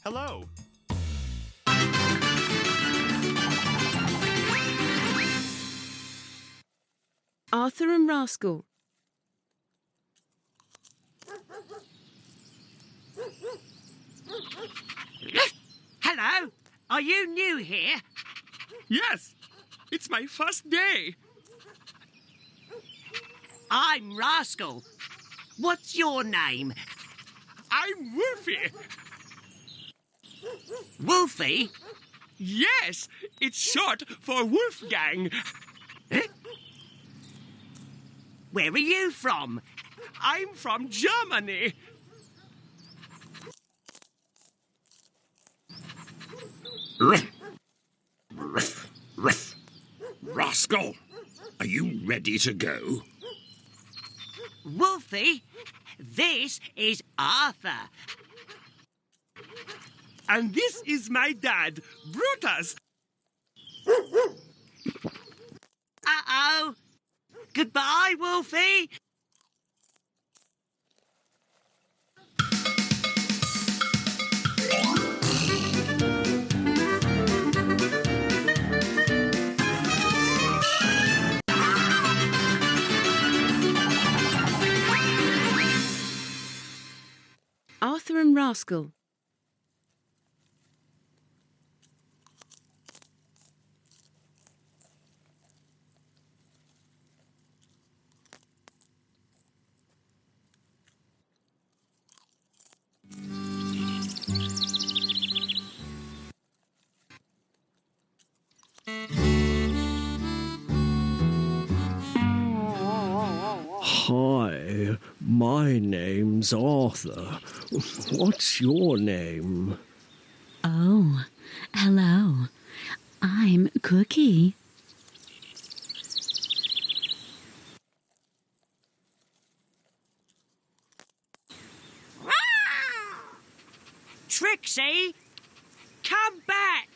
Hello. Arthur and Rascal. Hello, are you new here? Yes, it's my first day. I'm Rascal. What's your name? I'm Wolfie. Wolfie? Yes, it's short for Wolfgang. Where are you from? I'm from Germany. Rascal, are you ready to go? Wolfie, this is Arthur. And this is my dad, Brutus. Uh-oh. Goodbye, Wolfie. Arthur and Rascal. Hi, my name's Arthur. What's your name? Oh, hello. I'm Cookie. Trixie, come back.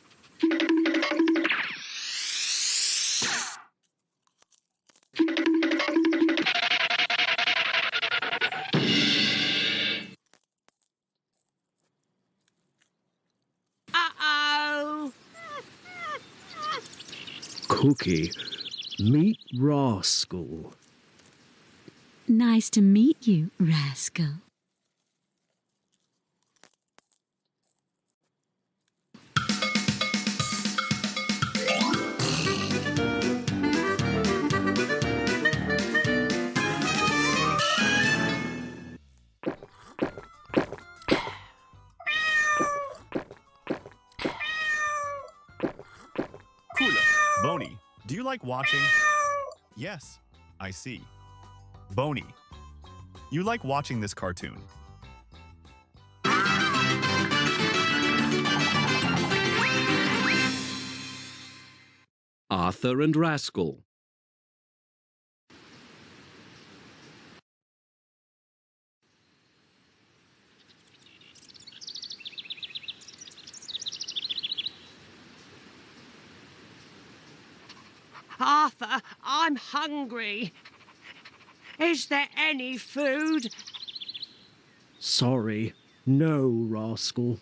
Uh-oh. Cookie, meet Rascal. Nice to meet you, Rascal. Cool. Boney, do you like watching? Yes, I see. Boney, you like watching this cartoon. Arthur and Rascal. Arthur, I'm hungry. Is there any food? Sorry, no, Rascal.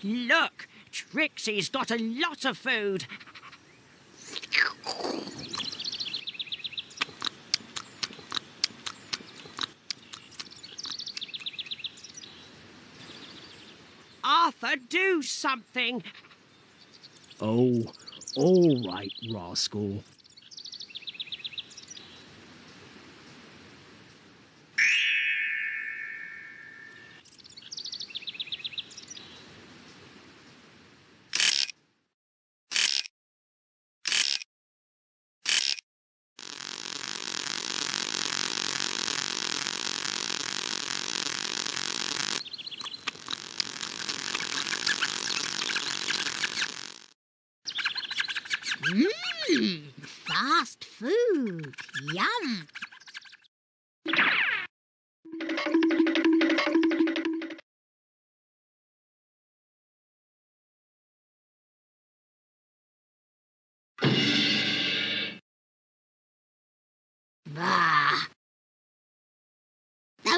Look, Trixie's got a lot of food. Arthur, do something. Oh, all right, Rascal.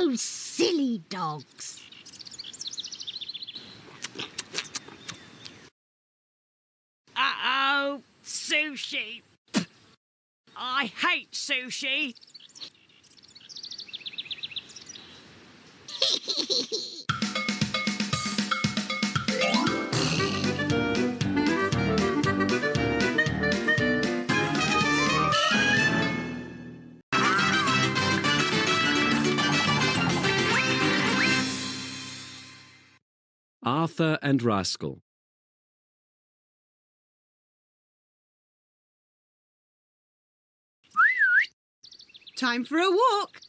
Those silly dogs. Uh-oh, sushi. I hate sushi. Arthur and Rascal. Time for a walk.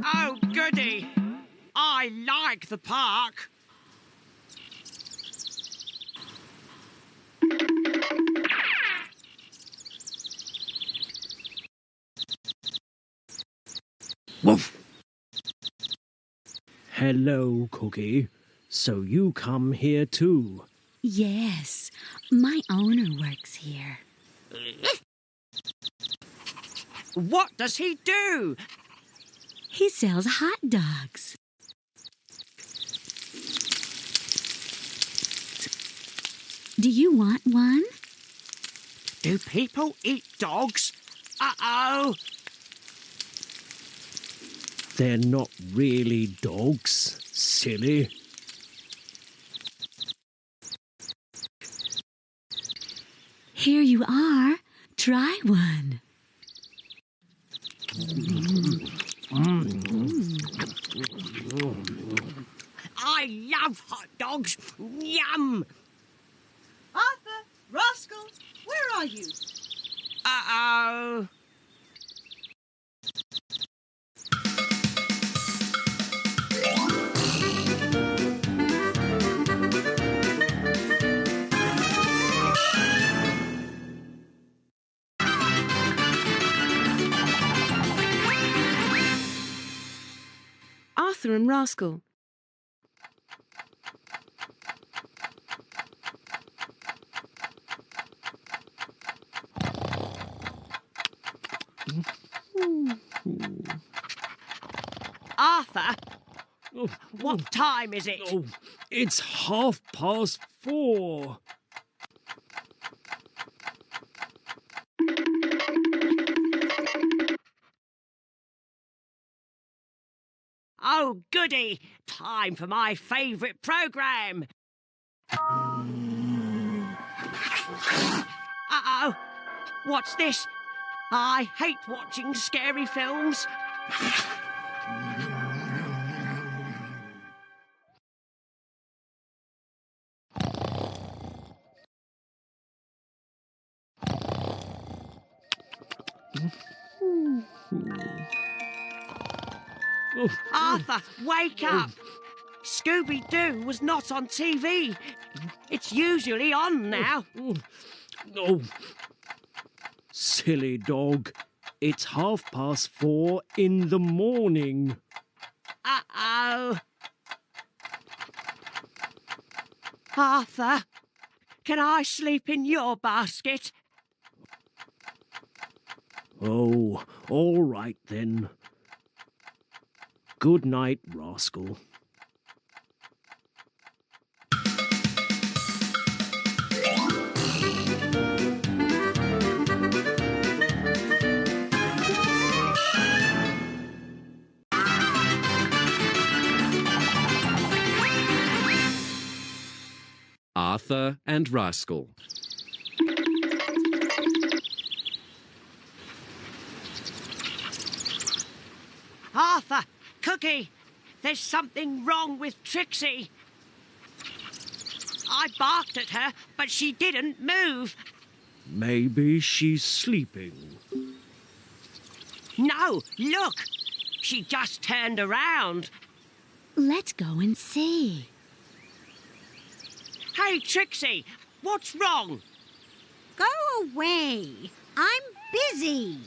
Oh, goody. I like the park. Woof. Hello, Cookie. So you come here too? Yes, my owner works here. What does he do? He sells hot dogs. Do you want one? Do people eat dogs? Uh-oh. They're not really dogs, silly. Here you are. Try one. I love hot dogs. Yum. Arthur, Rascal, where are you? Uh-oh. Arthur and Rascal. Arthur, what time is it? Oh, it's 4:30. Oh, goody. Time for my favourite programme. Uh-oh. What's this? I hate watching scary films. Arthur, wake up! Scooby-Doo was not on TV. It's usually on now. Oh, silly dog. It's 4:30 in the morning. Uh-oh. Arthur, can I sleep in your basket? Oh, all right then. Good night, Rascal. Arthur and Rascal. Arthur, Cookie, there's something wrong with Trixie. I barked at her, but she didn't move. Maybe she's sleeping. No, look, she just turned around. Let's go and see. Hey, Trixie, what's wrong? Go away. I'm busy.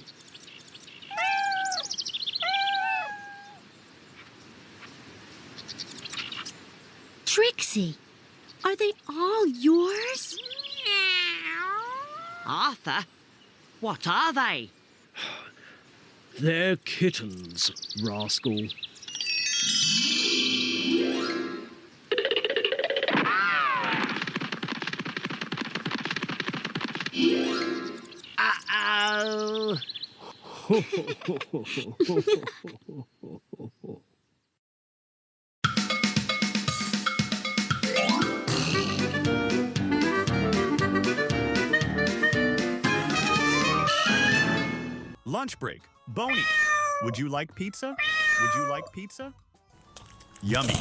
Trixie, are they all yours? Arthur, what are they? They're kittens, Rascal. Uh-oh. Lunch break. Boney, would you like pizza? Would you like pizza? Yummy.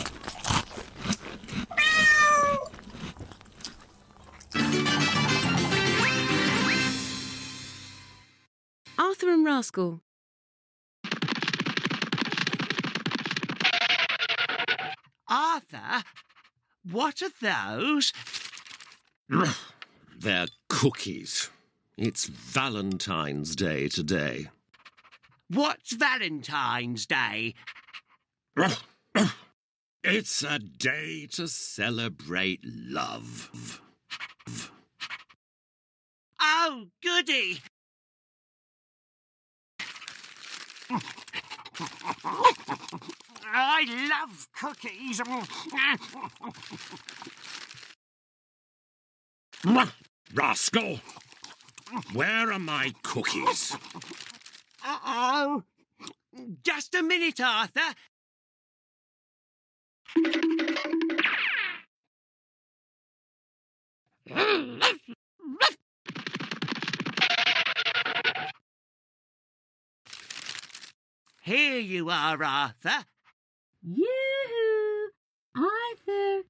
Arthur and Rascal. Arthur, what are those? They're cookies. It's Valentine's Day today. What's Valentine's Day? It's a day to celebrate love. Oh, goody. I love cookies. Rascal! Where are my cookies? Uh-oh. Just a minute, Arthur. Here you are, Arthur. Yoo-hoo! Arthur!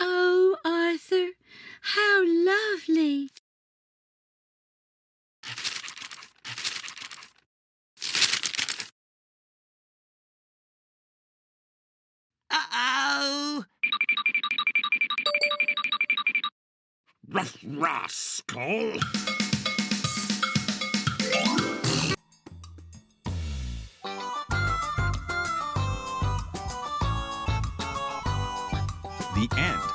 Oh, Arthur, how lovely! Uh-oh. Rascal! The end.